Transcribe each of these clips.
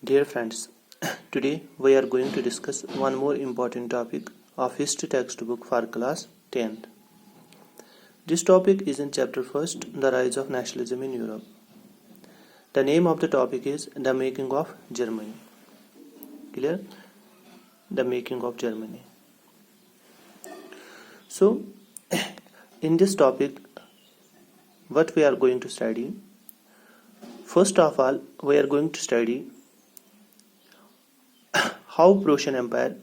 Dear friends, today we are going to discuss one more important topic of history textbook for class 10th. This topic is in chapter 1st, The Rise of Nationalism in Europe. The name of the topic is The Making of Germany. Clear? The Making of Germany. So, in this topic, what we are going to study? First of all, we are going to study how Prussian Empire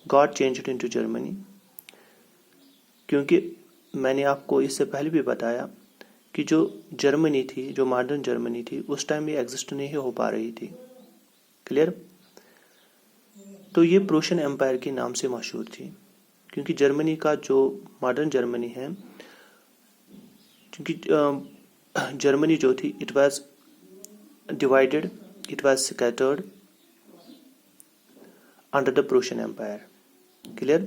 got changed into Germany. क्योंकि मैंने आपको इससे पहले भी बताया कि जो Germany थी, जो मॉडर्न जर्मनी थी, उस टाइम ये एग्जिस्ट नहीं हो पा रही थी. क्लियर? तो ये प्रूशियन एम्पायर के नाम से मशहूर थी, क्योंकि जर्मनी का जो मॉडर्न जर्मनी है, क्योंकि जर्मनी जो थी, it was divided, it was scattered under the Prussian Empire. Clear?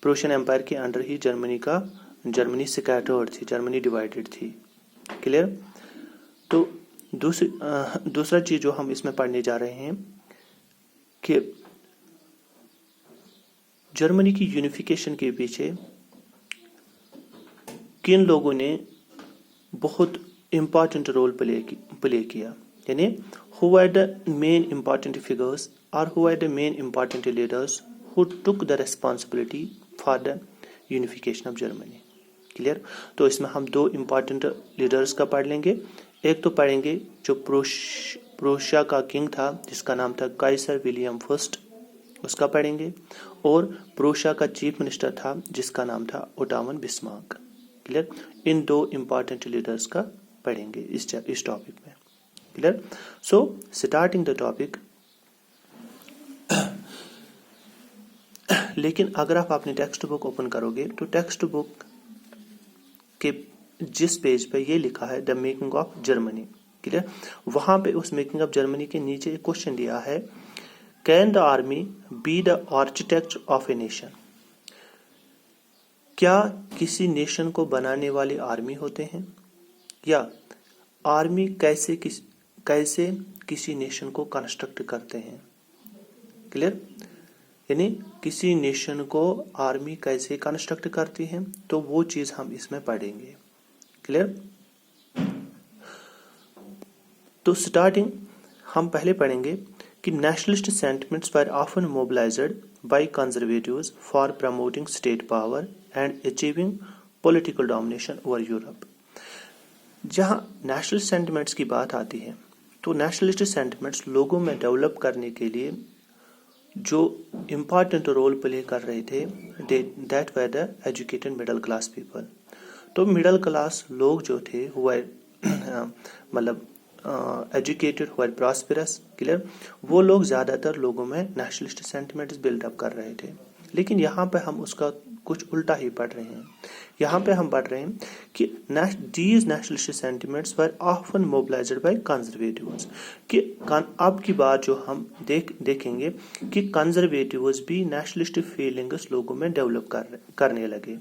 Prussian Empire के अंडर ही जर्मनी स्कैटर्ड थी, जर्मनी डिवाइडेड थी. क्लियर? तो दूसरा चीज जो हम इसमें पढ़ने जा रहे हैं कि जर्मनी की यूनिफिकेशन के पीछे किन लोगों ने बहुत इंपॉर्टेंट रोल प्ले किया, यानी who were the main important figures or who were the main important leaders who took the responsibility for the unification of Germany. Clear? तो इसमें हम दो इम्पॉर्टेंट लीडर्स का पढ़ लेंगे. एक तो पढ़ेंगे जो प्रूशिया का किंग था, जिसका नाम था काइसर विलियम फर्स्ट, उसका पढ़ेंगे. और प्रूशिया का चीफ मिनिस्टर था, जिसका नाम था ओटोमन बिस्मार्क. क्लियर? इन दो इम्पॉर्टेंट लीडर्स का पढ़ेंगे इस टॉपिक में. Clear? So starting the topic. लेकिन अगर आप अपनी टेक्स्ट बुक ओपन करोगे तो टेक्स्ट बुक के जिस पेज पे ये लिखा है the making of Germany, clear, वहां पे उस मेकिंग ऑफ जर्मनी के नीचे एक क्वेश्चन दिया है, can the army be the architect of a nation? क्या किसी नेशन को बनाने वाले आर्मी होते हैं, या आर्मी कैसे किसी नेशन को कंस्ट्रक्ट करते हैं? क्लियर? यानी किसी नेशन को आर्मी कैसे कंस्ट्रक्ट करती है, तो वो चीज हम इसमें पढ़ेंगे. क्लियर? तो स्टार्टिंग हम पहले पढ़ेंगे कि nationalist sentiments were often mobilised by conservatives for promoting state power and achieving political domination over Europe. जहां नेशनल सेंटिमेंट्स की बात आती है, तो नेशनलिस्ट सेंटिमेंट्स लोगों में डेवलप करने के लिए जो इम्पॉर्टेंट रोल प्ले कर रहे थे, that were the educated middle class people. तो मिडिल क्लास लोग जो थे हुए मतलब एजुकेटेड, हुए प्रॉस्पेरस. क्लियर? वो लोग ज़्यादातर लोगों में नेशनलिस्ट सेंटिमेंट्स बिल्डअप कर रहे थे. लेकिन यहाँ पे हम उसका कुछ उल्टा ही पढ़ रहे हैं. यहाँ पे हम पढ़ रहे हैं कि these nationalist sentiments were often mobilized by conservatives. कि अब की बात जो हम देखेंगे कि कंजर्वेटिव्स भी नेशनलिस्ट फीलिंग्स लोगों में डेवलप करने लगे.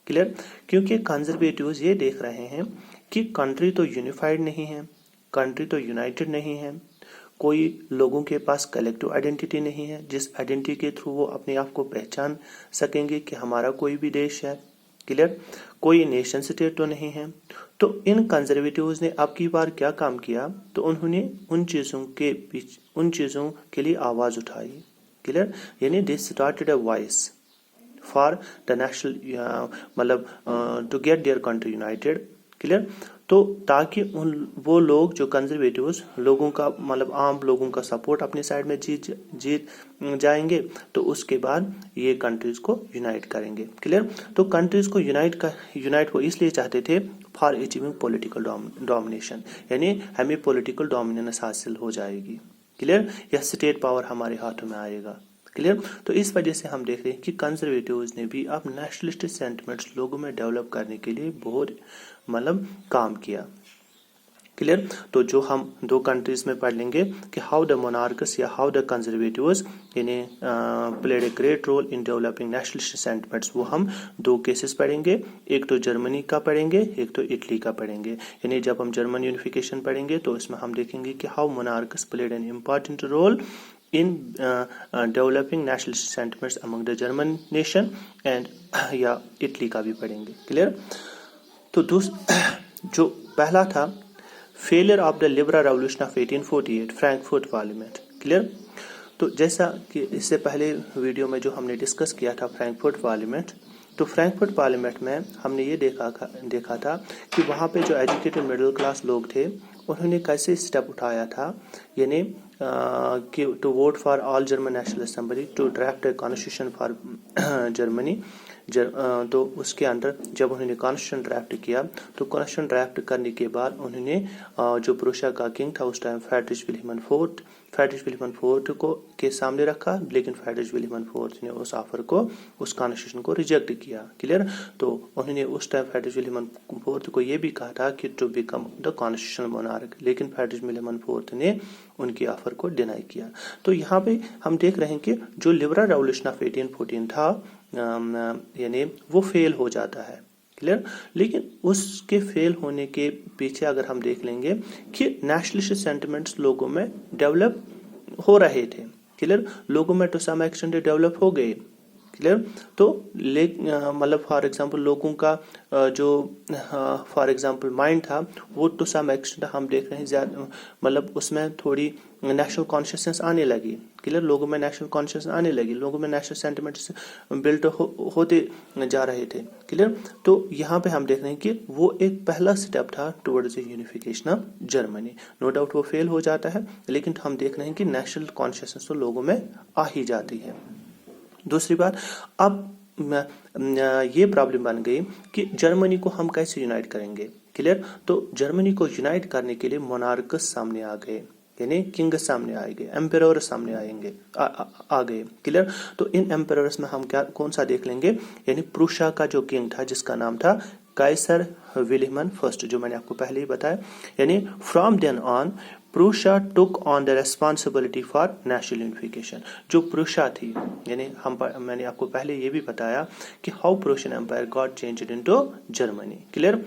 क्लियर? क्योंकि कंजर्वेटिव्स ये देख रहे हैं कि कंट्री तो यूनिफाइड नहीं है, कंट्री तो यूनाइटेड नहीं है, कोई लोगों के पास कलेक्टिव आइडेंटिटी नहीं है जिस आइडेंटिटी के थ्रू वो अपने आप को पहचान सकेंगे कि हमारा कोई भी देश है. क्लियर? कोई नेशन स्टेट तो नहीं है. तो इन कंजर्वेटिव्स ने अब की बार क्या काम किया, तो उन्होंने उन चीजों के लिए आवाज उठाई. क्लियर? यानी they started a voice for the national, मतलब to get their country united. Clear? तो ताकि वो लोग जो कंजर्वेटिव्स लोगों का, मतलब आम लोगों का सपोर्ट अपनी साइड में जीत जाएंगे, तो उसके बाद ये कंट्रीज को यूनाइट करेंगे. क्लियर? तो कंट्रीज को यूनाइट को इसलिए चाहते थे फॉर अचीविंग पॉलिटिकल डोमिनेशन, यानी हमें पॉलिटिकल डोमिनेंस हासिल हो जाएगी. क्लियर? या स्टेट पावर हमारे हाथों में आएगा. क्लियर? तो इस वजह से हम देख रहे हैं कि कंजर्वेटिव्स ने भी अब नेशनलिस्ट सेंटिमेंट्स लोगों में डेवलप करने के लिए बहुत मतलब काम किया. क्लियर। तो जो हम दो कंट्रीज में पढ़ लेंगे कि हाउ द मोनार्क्स या हाउ द कंजर्वेटिव्स यानी played a great role in developing nationalist sentiments, वो हम दो केसेस पढ़ेंगे, एक तो जर्मनी का पढ़ेंगे, एक तो इटली का पढ़ेंगे। यानी जब हम जर्मन यूनिफिकेशन पढ़ेंगे तो इसमें हम देखेंगे कि how monarchs played an important role in developing nationalist sentiments among the German nation and या इटली का भी पढ़ेंगे। क्लियर। तो जो पहला था failure of the liberal revolution of 1848 Frankfurt parliament. Clear. तो जैसा कि इससे पहले वीडियो में जो हमने डिस्कस किया था फ्रैंकफर्ट पार्लियामेंट, तो फ्रैंकफर्ट पार्लियामेंट में हमने ये देखा था कि वहाँ पे जो एजुकेटेड मिडिल क्लास लोग थे उन्होंने कैसे स्टेप उठाया था, यानी कि to vote for all German National Assembly to draft a constitution for Germany. तो उसके अंदर जब उन्होंने कॉन्स्टिट्यूशन ड्राफ्ट किया तो कॉन्स्टिट्यूशन ड्राफ्ट करने के बाद उन्होंने जो प्रूशिया का किंग था उस टाइम फ्रेडरिक विल्हेम फोर्थ को के सामने रखा, लेकिन फ्रेडरिक विल्हेम फोर्थ ने उस ऑफर को, उस कॉन्स्टिट्यूशन को रिजेक्ट किया। क्लियर। तो उन्होंने उस टाइम फ्रेडरिक विल्हेम फोर्थ को ये भी कहा था कि to become the constitutional monarch, लेकिन फ्रेडरिक विल्हेम फोर्थ ने उनकी ऑफर को डिनाई किया। तो यहाँ पे हम देख रहे हैं कि जो लिबरल रेवोल्यूशन ऑफ 1814 था यानी वो फेल हो जाता है। क्लियर। लेकिन उसके फेल होने के पीछे अगर हम देख लेंगे कि नेशनलिस्ट सेंटिमेंट्स लोगों में डेवलप हो रहे थे। क्लियर। लोगों में टू सम एक्सटेंट डेवलप हो गए। क्लियर। तो मतलब फॉर एग्जांपल लोगों का जो फॉर एग्जांपल माइंड था वो टू सम एक्सटेंट हम देख रहे हैं ज्यादा, मतलब उसमें थोड़ी नेशनल कॉन्शियसनेस आने लगी। क्लियर। लोगों में नेशनल कॉन्शियसनेस आने लगी, लोगों में नेशनल सेंटिमेंट्स बिल्ट होते जा रहे थे। क्लियर। तो यहाँ पे हम देख रहे हैं कि वो एक पहला स्टेप था towards the unification of Germany. No doubt वो फेल हो जाता है, लेकिन हम देख रहे हैं कि नेशनल कॉन्शियसनेस तो लोगों में आ ही जाती है। दूसरी बात, अब ये प्रॉब्लम बन गई कि जर्मनी को हम कैसे यूनाइट करेंगे। क्लियर। तो जर्मनी को यूनाइट करने के लिए मोनार्कस सामने आ गए, यानी किंग सामने आएंगे, एम्परर सामने आएंगे आ गए। क्लियर। तो इन एम्परर्स में हम कौन सा देख लेंगे, यानी प्रूशिया का जो किंग था जिसका नाम था काइसर विल्हेम फर्स्ट, जो मैंने आपको पहले ही बताया। यानी from then on Prussia took on the responsibility for national unification. जो प्रूशिया थी, यानी मैंने आपको पहले ये भी बताया कि how Prussian Empire got changed into Germany. Clear.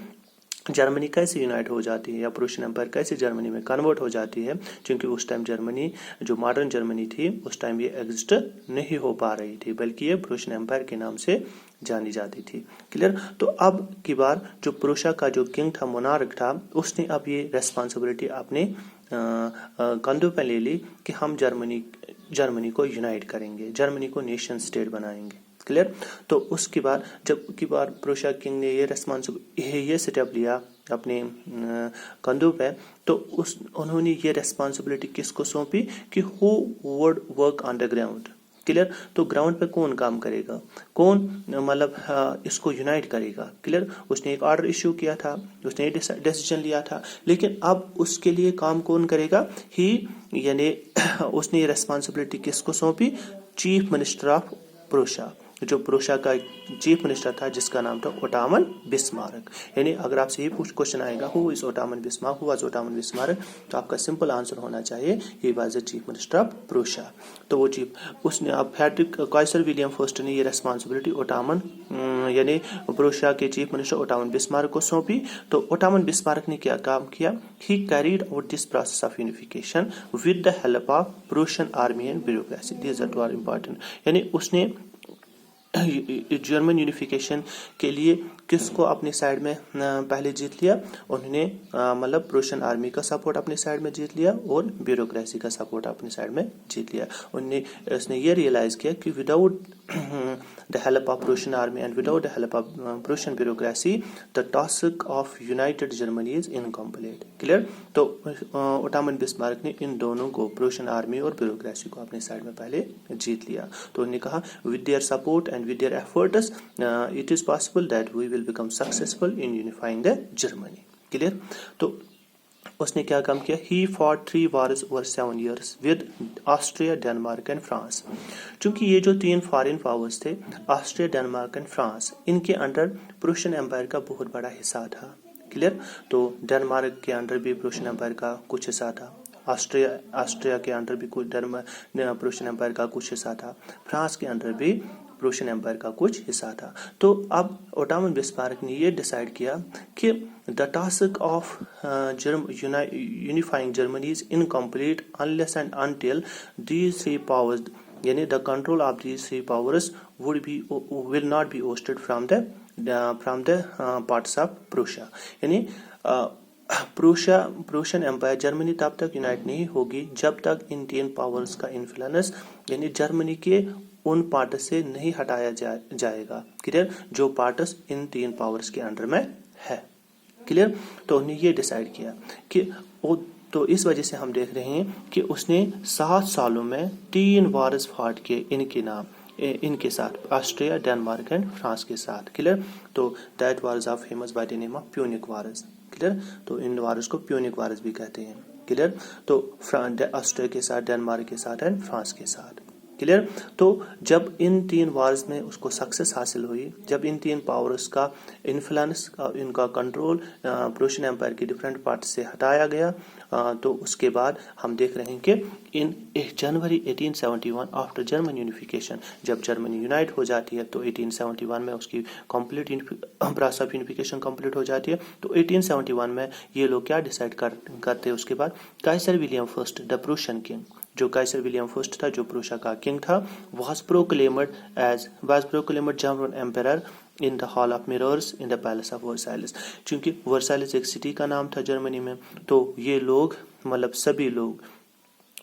Germany कैसे यूनाइट हो जाती है या प्रूशियन एम्पायर कैसे जर्मनी में कन्वर्ट हो जाती है, क्योंकि उस टाइम जर्मनी जो मॉडर्न जर्मनी थी उस टाइम ये एग्जिस्ट नहीं हो पा रही थी, बल्कि ये प्रूशियन एम्पायर के नाम से जानी जाती थी। क्लियर। तो अब की बार जो प्रूशिया का जो किंग था, मोनार्क था, उसने अब ये रेस्पॉन्सिबिलिटी अपने कंधों पर ले ली कि हम जर्मनी को यूनाइट करेंगे, जर्मनी को नेशन स्टेट बनाएंगे। क्लियर। तो उसके बाद जब की बार प्रूशिया किंग ने ये स्टेप लिया अपने कंधों पे, तो उन्होंने ये रेस्पॉन्सिबिलिटी किसको सौंपी कि who would work on the ground. Clear. तो ग्राउंड पे कौन काम करेगा, कौन मतलब इसको यूनाइट करेगा। क्लियर। उसने एक ऑर्डर इश्यू किया था, उसने डिसीजन लिया था, लेकिन अब उसके लिए काम कौन करेगा, यानी उसने ये रेस्पॉन्सिबिलिटी किसको सौंपी, चीफ मिनिस्टर ऑफ प्रूशिया, जो प्रूशिया का चीफ मिनिस्टर था जिसका नाम था ओटोमन बिस्मार्क। यानी अगर आपसे ये क्वेश्चन आएगा who is Ottoman Bismarck, who was Ottoman Bismarck, तो आपका सिंपल आंसर होना चाहिए he was the chief minister of Prussia. तो वो उसने अब फ्रेडरिक काइसर विलियम फर्स्ट ने ये रेस्पॉन्सिबिलिटी ओटोमन यानी प्रूशिया के चीफ मिनिस्टर ओटोमन बिस्मार्क को सौंपी। तो ओटोमन बिस्मार्क ने क्या काम किया, he carried out this process of unification with the help of Prussian army and bureaucracy. These are two are important. यानी उसने जर्मन यूनिफिकेशन के लिए किसको अपनी साइड में पहले जीत लिया, उन्होंने मतलब प्रूशियन आर्मी का सपोर्ट अपनी साइड में जीत लिया और ब्यूरोक्रेसी का सपोर्ट अपनी साइड में जीत लिया। उसने ये रियलाइज किया कि without the help of Prussian army and without the help of Prussian bureaucracy the task of United Germany is incomplete. Clear. तो ओटोमन बिस्मार्क ने इन दोनों को, प्रूशियन आर्मी और ब्यूरोक्रेसी को, अपनी साइड में पहले जीत लिया। तो उन्होंने कहा with their support and with their efforts it is possible that we will become successful in unifying the Germany. Clear. तो उसने क्या काम किया, he fought 3 wars over 7 years with Austria, Denmark and France. चूंकि ये जो 3 फॉरेन पावर्स थे, Austria, Denmark and France, इनके अंडर प्रूशियन एम्पायर का बहुत बड़ा हिस्सा था। क्लियर। तो डेनमार्क के अंडर भी प्रूशियन एम्पायर का कुछ हिस्सा था, ऑस्ट्रिया के अंडर भी कुछ प्रूशियन एम्पायर का कुछ हिस्सा था, फ्रांस के अंडर भी प्रूशियन एम्पायर का कुछ हिस्सा था। तो अब ओटोमन बिस्मार्क ने ये डिसाइड किया कि the task of unifying Germany is incomplete unless and until these three powers, यानी the control of these three powers will not be ousted from the parts of Prussia. यानी Prussian empire Germany तब तक unite नहीं होगी जब तक इन तीन powers का इन्फ्लुएंस यानी जर्मनी के उन पार्ट्स से नहीं हटाया जाएगा, क्लियर, जो पार्ट्स इन तीन पावर्स के अंडर में है, क्लियर। तो उन्होंने ये डिसाइड किया कि तो इस वजह से हम देख रहे हैं कि उसने 7 सालों में 3 वार्स फाट के इनके साथ, ऑस्ट्रिया, डेनमार्क एंड फ्रांस के साथ, क्लियर। तो that wars are famous by the name of Punic Wars, clear. तो इन वार्स को प्यूनिक वार्स भी कहते हैं, क्लियर। तो ऑस्ट्रिया के साथ, डेनमार्क के साथ एंड फ्रांस के साथ, क्लियर। तो जब इन 3 वार्स में उसको सक्सेस हासिल हुई, जब इन 3 पावर्स का इन्फ्लुएंस, इनका कंट्रोल प्रूशियन एम्पायर के डिफरेंट पार्ट से हटाया गया, तो उसके बाद हम देख रहे हैं कि इन जनवरी 1871 आफ्टर जर्मन यूनिफिकेशन, जब जर्मनी यूनाइट हो जाती है तो 1871 में उसकी complete process of unification complete हो जाती है। तो 1871 में ये लोग क्या डिसाइड करते हैं, उसके बाद Kaiser William first the Prussian king, जो काइसर विलियम फर्स्ट था, जो प्रूशिया का किंग था, was proclaimed German emperor in the hall of mirrors in the palace of Versailles। क्योंकि वर्साइलिस एक सिटी का नाम था जर्मनी में, तो ये लोग मतलब सभी लोग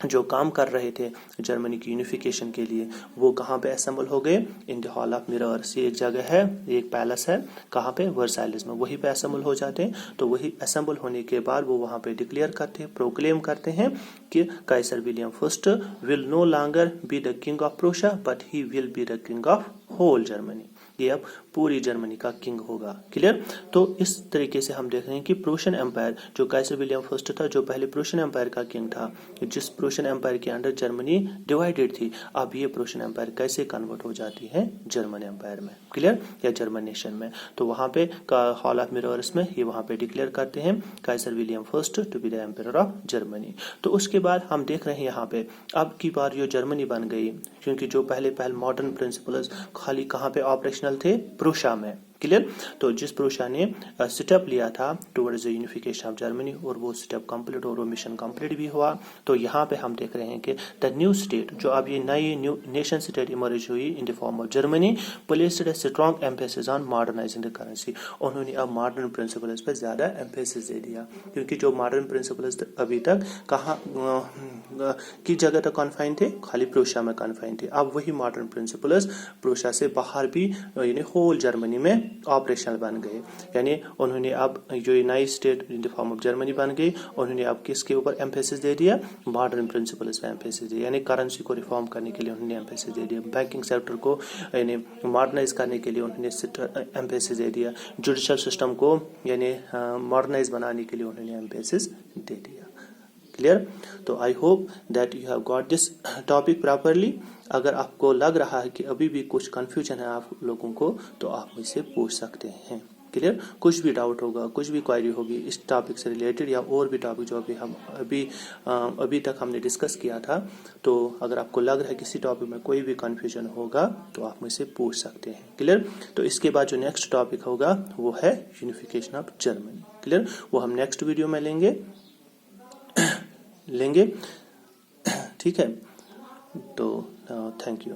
जो काम कर रहे थे जर्मनी की यूनिफिकेशन के लिए, वो कहाँ पे असेंबल हो गए, in the hall of mirrors. ये एक जगह है, एक पैलेस है, कहाँ पे, वर्साइलिस में, वहीं पे असेंबल हो जाते हैं। तो वही असेंबल होने के बाद वो वहाँ पे डिक्लेयर करते हैं, प्रोक्लेम करते हैं कि Kaiser William first will no longer be the king of Prussia but he will be the king of whole Germany. ये अब पूरी जर्मनी का किंग होगा, क्लियर। तो इस तरीके से हम देख रहे हैं कि प्रूशियन एम्पायर, जो काइसर विलियम फर्स्ट था, जो पहले प्रूशियन एम्पायर का किंग था, जिस प्रूशियन एम्पायर के अंडर जर्मनी डिवाइडेड थी, अब ये प्रूशियन एम्पायर कैसे कन्वर्ट हो जाती है जर्मन एम्पायर में, क्लियर, या जर्मन नेशन में। तो वहां पे हॉल ऑफ मिरर्स में ये वहां पे डिक्लेयर करते हैं Kaiser William first to be the empire of Germany. तो उसके बाद हम देख रहे हैं यहाँ पे अब की बार जो जर्मनी बन गई, क्योंकि जो पहले मॉडर्न प्रिंसिपल्स खाली कहाँ पे ऑपरेशनल थे, प्रूशिया में, क्लियर। तो जिस प्रूशिया ने स्टेप लिया था towards the unification of Germany, और वो स्टेप कंप्लीट और वो मिशन कंप्लीट भी हुआ। तो यहाँ पे हम देख रहे हैं कि द न्यू स्टेट, जो अब ये नई न्यू नेशन स्टेट इमर्ज हुई in the form of Germany, placed a strong emphasis on modernising the currency. उन्होंने अब मॉडर्न प्रिंसिपल्स पे ज्यादा एम्फेसिस दे दिया, क्योंकि जो मॉडर्न प्रिंसिपल्स अभी तक कहाँ की जगह तक कन्फाइन थे, खाली प्रूशिया में कन्फाइन थे। अब वही मॉडर्न प्रिंसिपल्स प्रूशिया से बाहर भी यानी होल जर्मनी में ऑपरेशनल बन गए। यानी उन्होंने अब जो नई state in the form of Germany बन गई, उन्होंने अब किसके ऊपर एम्फेसिस दे दिया, मॉडर्न प्रिंसिपल्स पे एम्फेसिस दिया। यानी करेंसी को रिफॉर्म करने के लिए उन्होंने एम्फेसिस दे दिया, बैंकिंग सेक्टर को यानी मॉडर्नाइज करने के लिए उन्होंने एम्फेसिस दे दिया, जुडिशियल सिस्टम को यानी मॉडर्नाइज बनाने के लिए उन्होंने एम्फेसिस दे दिया, क्लियर। तो I hope that you have got this topic properly. अगर आपको लग रहा है कि अभी भी कुछ कंफ्यूजन है आप लोगों को, तो आप मुझसे पूछ सकते हैं, क्लियर। कुछ भी डाउट होगा, कुछ भी क्वेरी होगी इस टॉपिक से रिलेटेड, या और भी टॉपिक जो अभी तक हमने डिस्कस किया था, तो अगर आपको लग रहा है किसी टॉपिक में कोई भी कंफ्यूजन होगा तो आप मुझसे पूछ सकते हैं, क्लियर। तो इसके बाद जो नेक्स्ट टॉपिक होगा वो है यूनिफिकेशन ऑफ जर्मनी, क्लियर। वो हम नेक्स्ट वीडियो में लेंगे, ठीक है। तो थैंक यू।